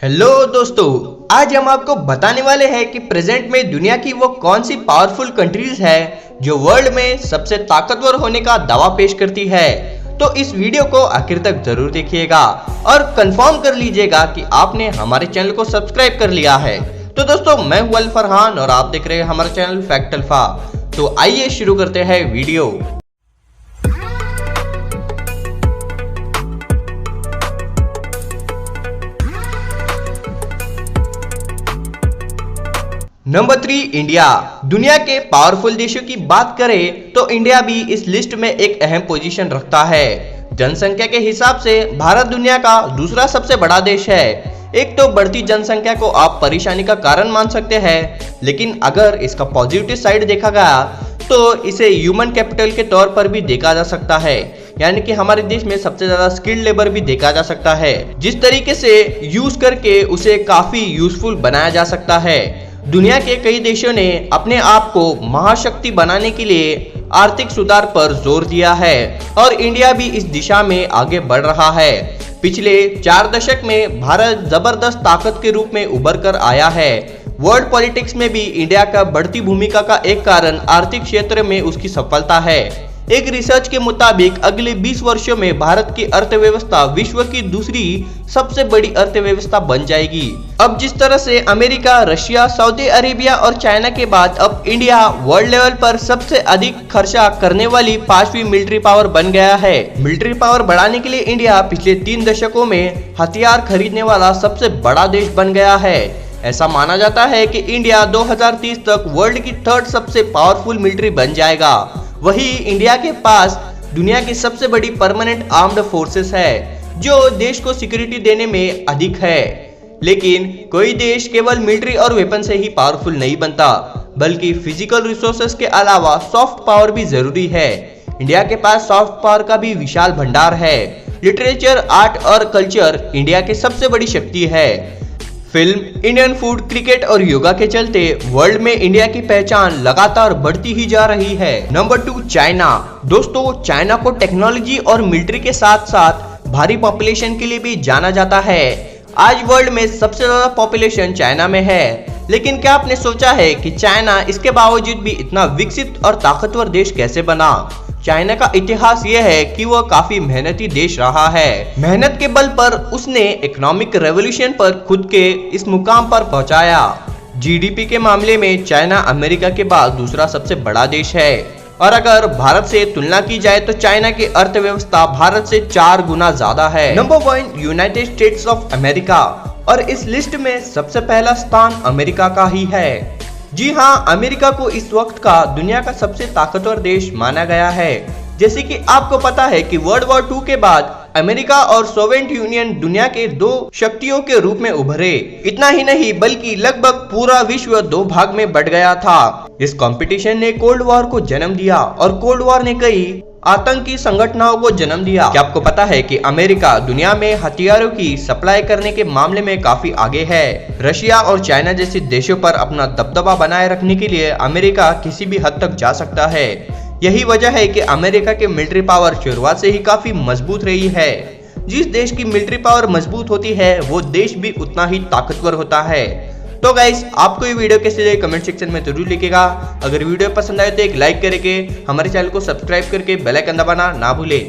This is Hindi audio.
हेलो दोस्तों, आज हम आपको बताने वाले हैं कि प्रेजेंट में दुनिया की वो कौन सी पावरफुल कंट्रीज है जो वर्ल्ड में सबसे ताकतवर होने का दावा पेश करती है। तो इस वीडियो को आखिर तक जरूर देखिएगा और कंफर्म कर लीजिएगा कि आपने हमारे चैनल को सब्सक्राइब कर लिया है। तो दोस्तों, मैं हूं अल फरहान और आप देख रहे हैं हमारा चैनल फैक्ट अल्फा। तो आइए शुरू करते हैं वीडियो। Number 3, India. दुनिया के पावरफुल देशों की बात करें तो इंडिया भी इस लिस्ट में एक अहम पोजीशन रखता है। जनसंख्या के हिसाब से भारत दुनिया का दूसरा सबसे बड़ा देश है। एक तो बढ़ती जनसंख्या को आप परेशानी का कारण मान सकते हैं, लेकिन अगर इसका पॉजिटिव साइड देखा गया तो इसे ह्यूमन कैपिटल के तौर पर भी देखा जा सकता है, यानी कि हमारे देश में सबसे ज्यादा स्किल्ड लेबर भी देखा जा सकता है, जिस तरीके से यूज करके उसे काफी यूजफुल बनाया जा सकता है। दुनिया के कई देशों ने अपने आप को महाशक्ति बनाने के लिए आर्थिक सुधार पर जोर दिया है और इंडिया भी इस दिशा में आगे बढ़ रहा है। पिछले 4 दशक में भारत जबरदस्त ताकत के रूप में उभर कर आया है। वर्ल्ड पॉलिटिक्स में भी इंडिया का बढ़ती भूमिका का एक कारण आर्थिक क्षेत्र में उसकी सफलता है। एक रिसर्च के मुताबिक अगले 20 वर्षों में भारत की अर्थव्यवस्था विश्व की दूसरी सबसे बड़ी अर्थव्यवस्था बन जाएगी। अब जिस तरह से अमेरिका, रशिया, सऊदी अरेबिया और चाइना के बाद अब इंडिया वर्ल्ड लेवल पर सबसे अधिक खर्चा करने वाली 5वीं मिलिट्री पावर बन गया है। मिलिट्री पावर बढ़ाने के लिए इंडिया पिछले 3 दशकों में हथियार खरीदने वाला सबसे बड़ा देश बन गया है। ऐसा माना जाता है कि इंडिया 2030 तक वर्ल्ड की 3rd सबसे पावरफुल मिलिट्री बन जाएगा। वही इंडिया के पास दुनिया की सबसे बड़ी परमानेंट आर्म्ड फोर्सेस है, जो देश को सिक्योरिटी देने में अधिक है। लेकिन कोई देश केवल मिलिट्री और वेपन से ही पावरफुल नहीं बनता, बल्कि फिजिकल रिसोर्सेस के अलावा सॉफ्ट पावर भी जरूरी है। इंडिया के पास सॉफ्ट पावर का भी विशाल भंडार है। लिटरेचर, आर्ट और कल्चर इंडिया की सबसे बड़ी शक्ति है। फिल्म, इंडियन फूड, क्रिकेट और योगा के चलते वर्ल्ड में इंडिया की पहचान लगातार बढ़ती ही जा रही है। Number 2, China. दोस्तों, चाइना को टेक्नोलॉजी और मिलिट्री के साथ साथ भारी पॉपुलेशन के लिए भी जाना जाता है। आज वर्ल्ड में सबसे ज्यादा पॉपुलेशन चाइना में है, लेकिन क्या आपने सोचा है कि चाइना इसके बावजूद भी इतना विकसित और ताकतवर देश कैसे बना? चाइना का इतिहास यह है कि वह काफी मेहनती देश रहा है। मेहनत के बल पर उसने इकोनॉमिक रेवोल्यूशन पर खुद के इस मुकाम पर पहुंचाया। जीडीपी के मामले में चाइना अमेरिका के बाद दूसरा सबसे बड़ा देश है और अगर भारत से तुलना की जाए तो चाइना की अर्थव्यवस्था भारत से 4 गुना ज्यादा है। Number 1, United states of America. और इस लिस्ट में सबसे पहला स्थान अमेरिका का ही है। जी हाँ, अमेरिका को इस वक्त का दुनिया का सबसे ताकतवर देश माना गया है। जैसे कि आपको पता है कि वर्ल्ड वॉर 2 के बाद अमेरिका और सोवियत यूनियन दुनिया के 2 शक्तियों के रूप में उभरे। इतना ही नहीं बल्कि लगभग पूरा विश्व 2 भाग में बट गया था। इस कंपटीशन ने कोल्ड वॉर को जन्म दिया और कोल्ड वॉर ने कई आतंकी संगठनों को जन्म दिया। क्या आपको पता है कि अमेरिका दुनिया में हथियारों की सप्लाई करने के मामले में काफी आगे है? रशिया और चाइना जैसे देशों पर अपना दबदबा बनाए रखने के लिए अमेरिका किसी भी हद तक जा सकता है। यही वजह है कि अमेरिका की मिलिट्री पावर शुरुआत से ही काफी मजबूत रही है। जिस देश की मिलिट्री पावर मजबूत होती है वो देश भी उतना ही ताकतवर होता है। तो गाइस, आपको ये वीडियो कैसे लगी कमेंट सेक्शन में जरूर लिखिएगा। अगर वीडियो पसंद आए तो एक लाइक करके हमारे चैनल को सब्सक्राइब करके बेल आइकन दबाना ना भूलें।